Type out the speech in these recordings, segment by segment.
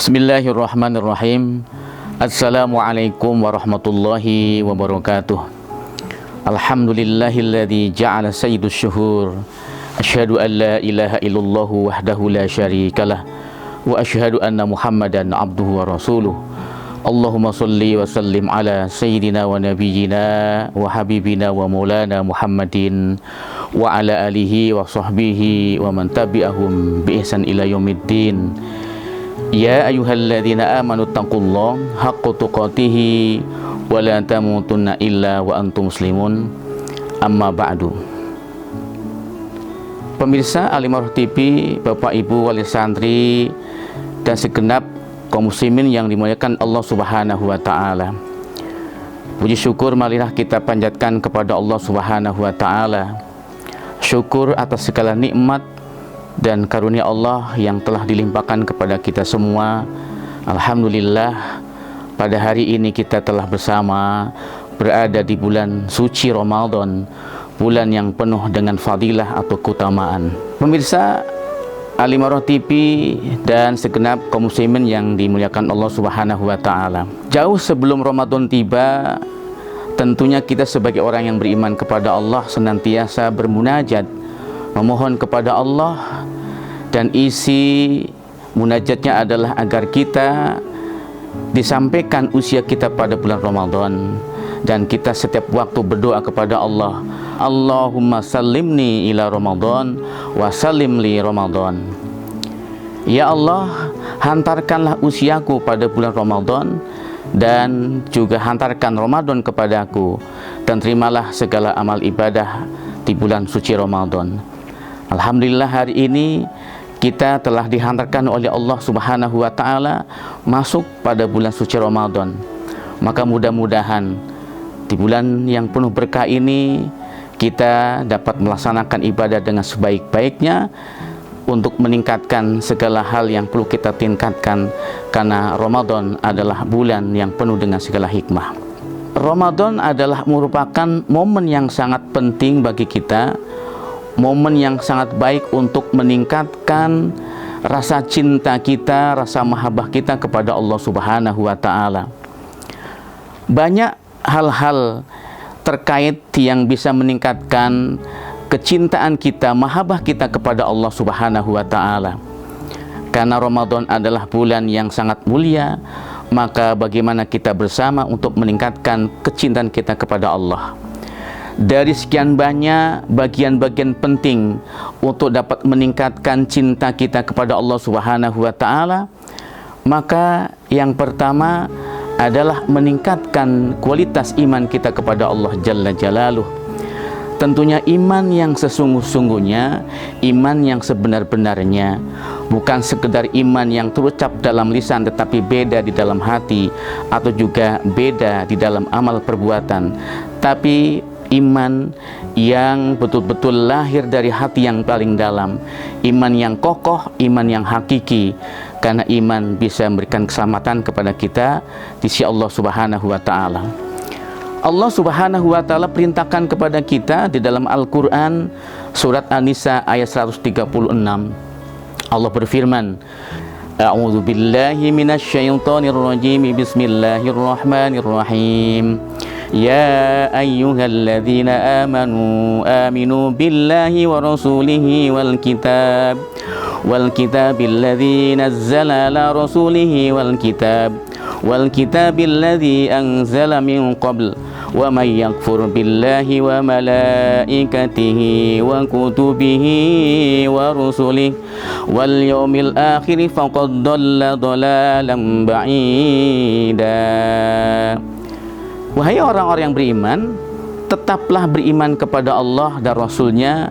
Bismillahirrahmanirrahim. Assalamualaikum warahmatullahi wabarakatuh. Alhamdulillahilladzi ja'ala sayyidus syuhur. Asyhadu an la ilaha illallah wahdahu la syarikalah wa asyhadu anna Muhammadan abduhu wa rasuluh. Allahumma salli wa sallim ala sayyidina wa nabiyyina wa habibina wa maulana Muhammadin wa ala alihi wa sahbihi wa man tabi'ahum bi ihsan ila yaumiddin. Ya ayyuhalladzina amanu taqullaha haqqa tuqatih wa la tamutunna illa wa antum muslimun. Amma ba'du. Pemirsa Alimaro TV, Bapak Ibu wali santri dan segenap kaum muslimin yang dimuliakan Allah Subhanahu wa taala. Puji syukur marilah kita panjatkan kepada Allah Subhanahu wa taala. Syukur atas segala nikmat dan karunia Allah yang telah dilimpahkan kepada kita semua. Alhamdulillah, pada hari ini kita telah bersama berada di bulan suci Ramadan, bulan yang penuh dengan fadilah atau keutamaan. Pemirsa Alimaro TV dan segenap kaum muslimin yang dimuliakan Allah Subhanahu wa taala. Jauh sebelum Ramadan tiba, tentunya kita sebagai orang yang beriman kepada Allah senantiasa bermunajat, memohon kepada Allah, dan isi munajatnya adalah agar kita disampaikan usia kita pada bulan Ramadan, dan kita setiap waktu berdoa kepada Allah, Allahumma sallimni ila Ramadan wa sallim li Ramadan. Ya Allah, hantarkanlah usiaku pada bulan Ramadan dan juga hantarkan Ramadan kepadaku, dan terimalah segala amal ibadah di bulan suci Ramadan. Alhamdulillah, hari ini kita telah dihantarkan oleh Allah Subhanahu wa taala masuk pada bulan suci Ramadan. Maka mudah-mudahan di bulan yang penuh berkah ini kita dapat melaksanakan ibadah dengan sebaik-baiknya untuk meningkatkan segala hal yang perlu kita tingkatkan, karena Ramadan adalah bulan yang penuh dengan segala hikmah. Ramadan adalah merupakan momen yang sangat penting bagi kita, momen yang sangat baik untuk meningkatkan rasa cinta kita, rasa mahabbah kita kepada Allah Subhanahu wa taala. Banyak hal-hal terkait yang bisa meningkatkan kecintaan kita, mahabbah kita kepada Allah Subhanahu wa taala. Karena Ramadan adalah bulan yang sangat mulia, maka bagaimana kita bersama untuk meningkatkan kecintaan kita kepada Allah. Dari sekian banyak bagian-bagian penting untuk dapat meningkatkan cinta kita kepada Allah Subhanahu wa taala, maka yang pertama adalah meningkatkan kualitas iman kita kepada Allah Jalla Jalaluh. Tentunya iman yang sesungguh-sungguhnya, iman yang sebenar-benarnya, bukan sekedar iman yang terucap dalam lisan tetapi beda di dalam hati, atau juga beda di dalam amal perbuatan, tapi iman yang betul-betul lahir dari hati yang paling dalam, iman yang kokoh, iman yang hakiki. Karena iman bisa memberikan keselamatan kepada kita di sisi Allah Subhanahu wa taala. Allah Subhanahu wa taala perintahkan kepada kita di dalam Al-Qur'an surat An-Nisa ayat 136. Allah berfirman, A'udzu billahi minasyaitonir rajim. Bismillahirrahmanirrahim. Ya ayyuhalladzina aminu billahi wa rasulihi wal kitabil ladzi nazzala ala rasulihi wal kitabil ladzi anzala min qabl wa may yakfur billahi wa malaikatihi wa kutubihi wa rusulihi wal yawmil akhir faqad dhalla dhalalan ba'ida. Wahai orang-orang yang beriman, tetaplah beriman kepada Allah dan Rasul-Nya,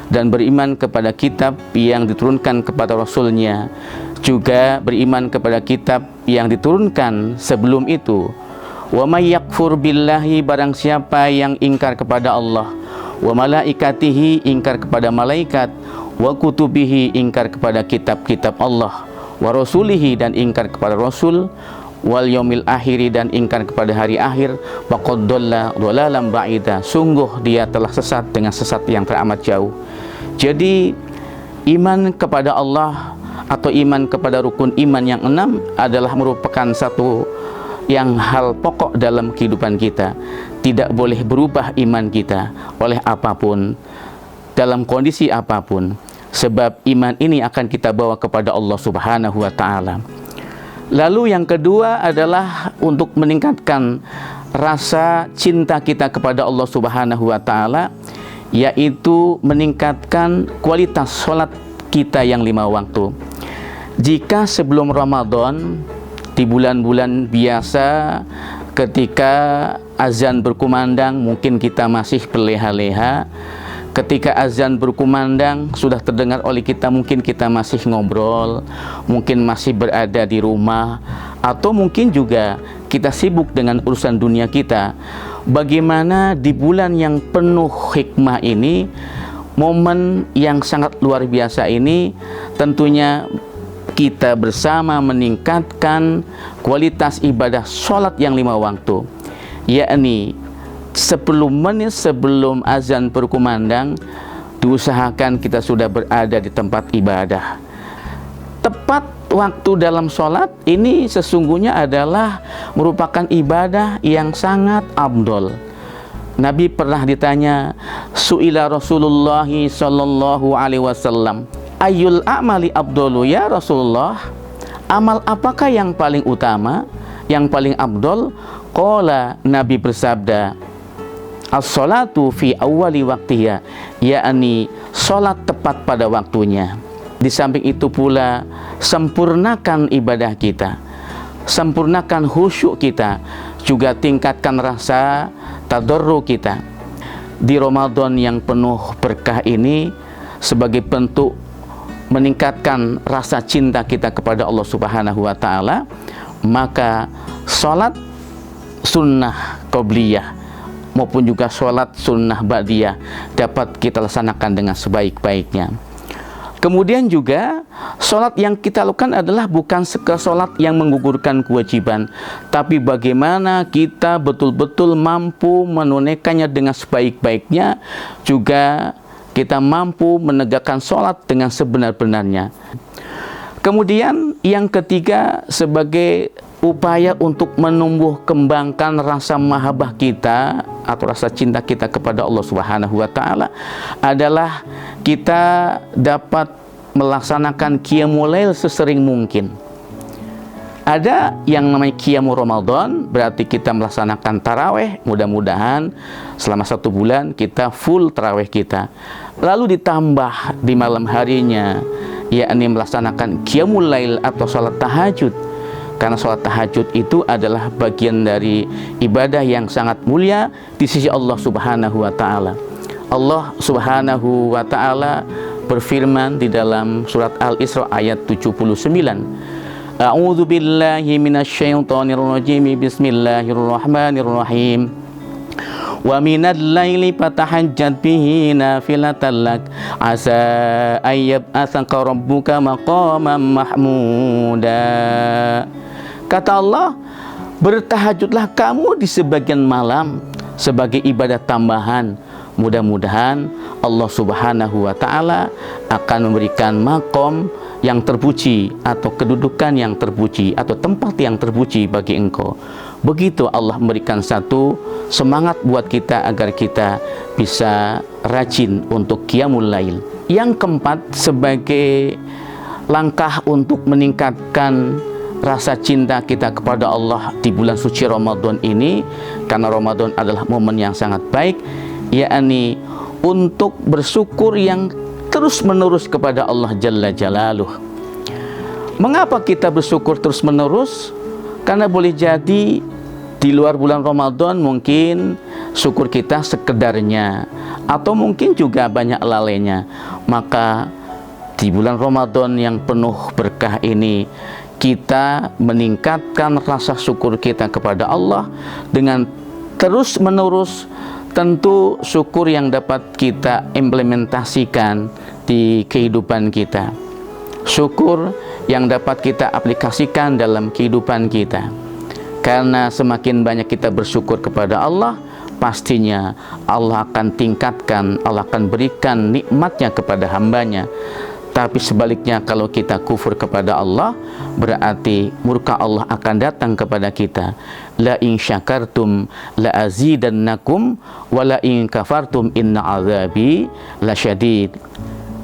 dan beriman kepada kitab yang diturunkan kepada Rasul-Nya, juga beriman kepada kitab yang diturunkan sebelum itu. Wa may yakfur billahi, barang siapa yang ingkar kepada Allah, wa malaikatihi, ingkar kepada malaikat, wa kutubihi, ingkar kepada kitab-kitab Allah, wa rasulihi, dan ingkar kepada Rasul, wal yaumil akhiri, dan ingkar kepada hari akhir, faqad dhalla dhalalan ba'ida, sungguh dia telah sesat dengan sesat yang teramat jauh. Jadi iman kepada Allah atau iman kepada rukun iman yang 6 adalah merupakan satu yang hal pokok dalam kehidupan kita. Tidak boleh berubah iman kita oleh apapun, dalam kondisi apapun, sebab iman ini akan kita bawa kepada Allah Subhanahu wa Ta'ala. Lalu yang kedua adalah untuk meningkatkan rasa cinta kita kepada Allah Subhanahu wa Ta'ala, yaitu meningkatkan kualitas sholat kita yang 5 waktu. Jika sebelum Ramadan, di bulan-bulan biasa, ketika azan berkumandang mungkin kita masih berleha-leha, ketika azan berkumandang sudah terdengar oleh kita, mungkin kita masih ngobrol, mungkin masih berada di rumah, atau mungkin juga kita sibuk dengan urusan dunia kita. Bagaimana di bulan yang penuh hikmah ini, momen yang sangat luar biasa ini, tentunya kita bersama meningkatkan kualitas ibadah sholat yang 5 waktu, yakni 10 menit sebelum azan berkumandang, diusahakan kita sudah berada di tempat ibadah. Tepat waktu dalam sholat ini sesungguhnya adalah merupakan ibadah yang sangat afdol. Nabi pernah ditanya, su'ila Rasulullah sallallahu alaihi wasallam, ayyul a'mali afdolu ya Rasulullah, amal apakah yang paling utama, yang paling afdol? Qala, Nabi bersabda, as-salatu fi awwali waktiha, yakni sholat tepat pada waktunya. Di samping itu pula, sempurnakan ibadah kita, sempurnakan khusyuk kita, juga tingkatkan rasa tadarru kita. Di Ramadan yang penuh berkah ini, sebagai bentuk meningkatkan rasa cinta kita kepada Allah Subhanahu wa Ta'ala, maka sholat sunnah qobliyah maupun juga sholat sunnah ba'diyah dapat kita laksanakan dengan sebaik-baiknya. Kemudian juga sholat yang kita lakukan adalah bukan sekadar sholat yang menggugurkan kewajiban, tapi bagaimana kita betul-betul mampu menunaikannya dengan sebaik-baiknya, juga kita mampu menegakkan sholat dengan sebenar-benarnya. Kemudian yang ketiga, sebagai upaya untuk menumbuh kembangkan rasa mahabbah kita atau rasa cinta kita kepada Allah Subhanahu wa Ta'ala, adalah kita dapat melaksanakan qiyamul lail sesering mungkin. Ada yang namanya qiyamul Ramadan, berarti kita melaksanakan taraweh. Mudah-mudahan selama 1 bulan kita full taraweh kita. Lalu ditambah di malam harinya, yakni melaksanakan qiyamul lail atau salat tahajud. Karena sholat tahajud itu adalah bagian dari ibadah yang sangat mulia di sisi Allah Subhanahu wa Ta'ala. Allah Subhanahu wa Ta'ala berfirman di dalam surat Al-Isra ayat 79. A'udzu billahi minasyaitonir rajim. Bismillahirrahmanirrahim. Wa minal laili fatahajjat bihi nafilatan lak asa ayyab'atsaka rabbuka maqaman mahmuda. Kata Allah, bertahajudlah kamu di sebagian malam sebagai ibadah tambahan. Mudah-mudahan Allah Subhanahu wa Ta'ala akan memberikan makom yang terpuji, atau kedudukan yang terpuji, atau tempat yang terpuji bagi engkau. Begitu Allah memberikan satu semangat buat kita agar kita bisa rajin untuk qiyamul lail. Yang keempat, sebagai langkah untuk meningkatkan rasa cinta kita kepada Allah di bulan suci Ramadan ini, karena Ramadan adalah momen yang sangat baik, yakni untuk bersyukur yang terus-menerus kepada Allah Jalla Jalaluh. Mengapa kita bersyukur terus-menerus? Karena boleh jadi di luar bulan Ramadan mungkin syukur kita sekedarnya, atau mungkin juga banyak lalainya. Maka di bulan Ramadan yang penuh berkah ini, kita meningkatkan rasa syukur kita kepada Allah dengan terus-menerus. Tentu syukur yang dapat kita implementasikan di kehidupan kita, syukur yang dapat kita aplikasikan dalam kehidupan kita. Karena semakin banyak kita bersyukur kepada Allah, pastinya Allah akan tingkatkan, Allah akan berikan nikmatnya kepada hambanya. Tapi sebaliknya, kalau kita kufur kepada Allah, berarti murka Allah akan datang kepada kita. La in syakartum la azidannakum wa la in kafartum inna azabi lasyadid.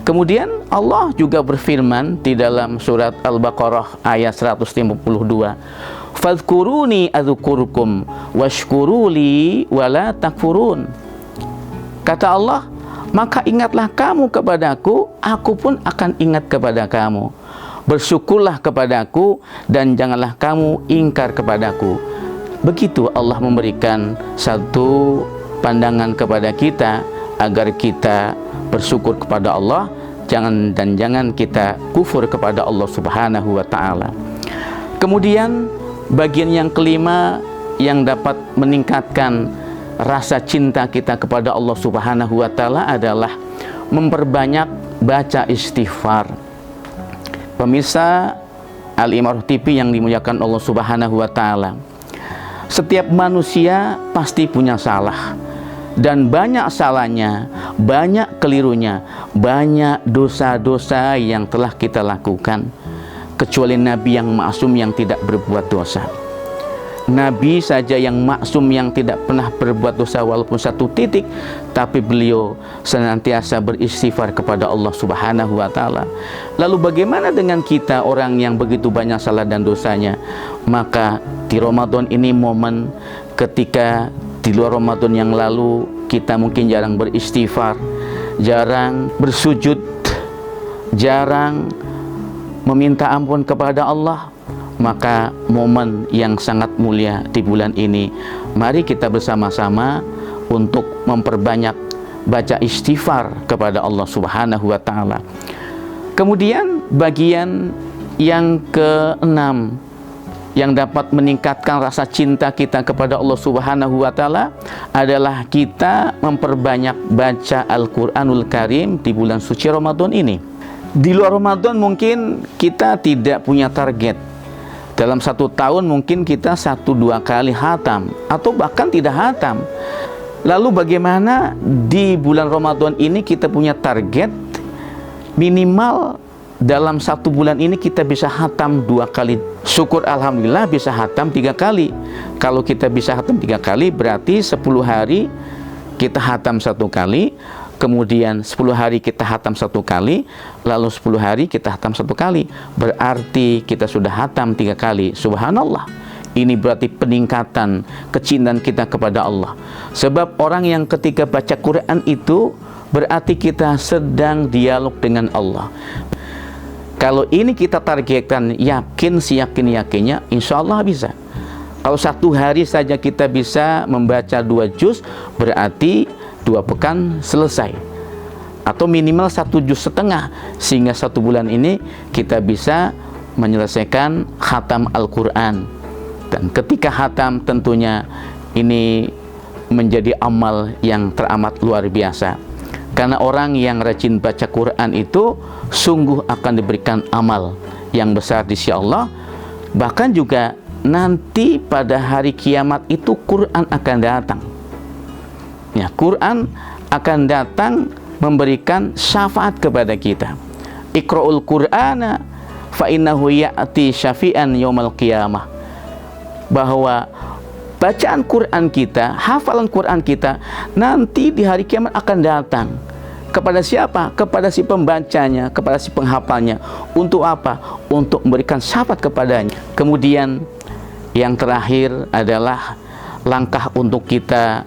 Kemudian Allah juga berfirman di dalam surat Al-Baqarah ayat 152, fadhkuruni adzkurukum washkuruli wala takfurun. Kata Allah, maka ingatlah kamu kepadaku, aku pun akan ingat kepada kamu. Bersyukurlah kepadaku dan janganlah kamu ingkar kepadaku. Begitu Allah memberikan satu pandangan kepada kita agar kita bersyukur kepada Allah, jangan kita kufur kepada Allah Subhanahu wa taala. Kemudian bagian yang kelima yang dapat meningkatkan rasa cinta kita kepada Allah Subhanahu wa taala adalah memperbanyak baca istighfar. Pemirsa Al-Imarah TV yang dimuliakan Allah Subhanahu wa taala, setiap manusia pasti punya salah, dan banyak salahnya, banyak kelirunya, banyak dosa-dosa yang telah kita lakukan, kecuali Nabi yang maksum yang tidak berbuat dosa. Nabi saja yang maksum yang tidak pernah berbuat dosa walaupun satu titik, tapi beliau senantiasa beristighfar kepada Allah Subhanahu wa taala. Lalu bagaimana dengan kita, orang yang begitu banyak salah dan dosanya? Maka di Ramadan ini momen ketika di luar Ramadan yang lalu kita mungkin jarang beristighfar, jarang bersujud, jarang meminta ampun kepada Allah. Maka momen yang sangat mulia di bulan ini, mari kita bersama-sama untuk memperbanyak baca istighfar kepada Allah Subhanahu wa taala. Kemudian bagian yang keenam yang dapat meningkatkan rasa cinta kita kepada Allah Subhanahu wa taala adalah kita memperbanyak baca Al-Qur'anul Karim di bulan suci Ramadan ini. Di luar Ramadan mungkin kita tidak punya target. Dalam satu tahun mungkin kita 1-2 kali hatam, atau bahkan tidak hatam. Lalu bagaimana di bulan Ramadan ini kita punya target minimal dalam 1 bulan ini kita bisa hatam 2 kali. Syukur alhamdulillah bisa hatam 3 kali. Kalau kita bisa hatam 3 kali, berarti 10 hari kita hatam 1 kali, kemudian 10 hari kita hatam 1 kali, lalu 10 hari kita hatam 1 kali. Berarti kita sudah hatam 3 kali. Subhanallah. Ini berarti peningkatan kecintaan kita kepada Allah. Sebab orang yang ketika baca Quran itu berarti kita sedang dialog dengan Allah. Kalau ini kita targetkan seyakin-yakinnya, insya Allah bisa. Kalau 1 hari saja kita bisa membaca 2 juz, berarti 2 pekan selesai, atau minimal 1,5 juz, sehingga 1 bulan ini kita bisa menyelesaikan khatam Al-Quran. Dan ketika khatam tentunya ini menjadi amal yang teramat luar biasa, karena orang yang rajin baca Quran itu sungguh akan diberikan amal yang besar di sisi Allah. Bahkan juga nanti pada hari kiamat itu Quran akan datang. Ya, Quran akan datang memberikan syafaat kepada kita. Iqra'ul Qur'ana fa innahu ya'ti syafi'an yaumal qiyamah. Bahwa bacaan Quran kita, hafalan Quran kita nanti di hari kiamat akan datang. Kepada siapa? Kepada si pembacanya, kepada si penghafalnya. Untuk apa? Untuk memberikan syafaat kepadanya. Kemudian yang terakhir adalah langkah untuk kita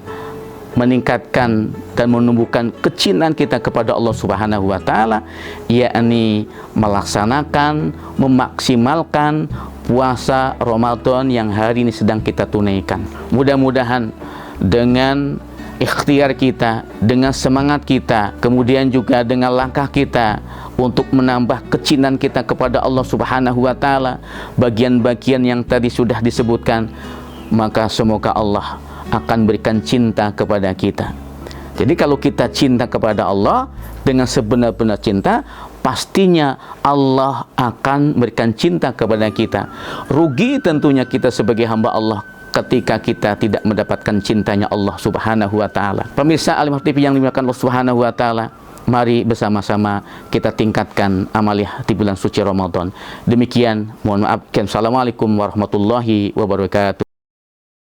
meningkatkan dan menumbuhkan kecintaan kita kepada Allah Subhanahu wa taala, yakni melaksanakan, memaksimalkan puasa Ramadan yang hari ini sedang kita tunaikan. Mudah-mudahan dengan ikhtiar kita, dengan semangat kita, kemudian juga dengan langkah kita untuk menambah kecintaan kita kepada Allah Subhanahu wa taala, bagian-bagian yang tadi sudah disebutkan, maka semoga Allah akan berikan cinta kepada kita. Jadi kalau kita cinta kepada Allah dengan sebenar-benar cinta, pastinya Allah akan berikan cinta kepada kita. Rugi tentunya kita sebagai hamba Allah ketika kita tidak mendapatkan cintanya Allah Subhanahu wa taala. Pemirsa Al-Imarah TV yang dimuliakan Allah Subhanahu wa taala, mari bersama-sama kita tingkatkan amaliah di bulan suci Ramadan. Demikian, mohon maaf. Assalamualaikum warahmatullahi wabarakatuh.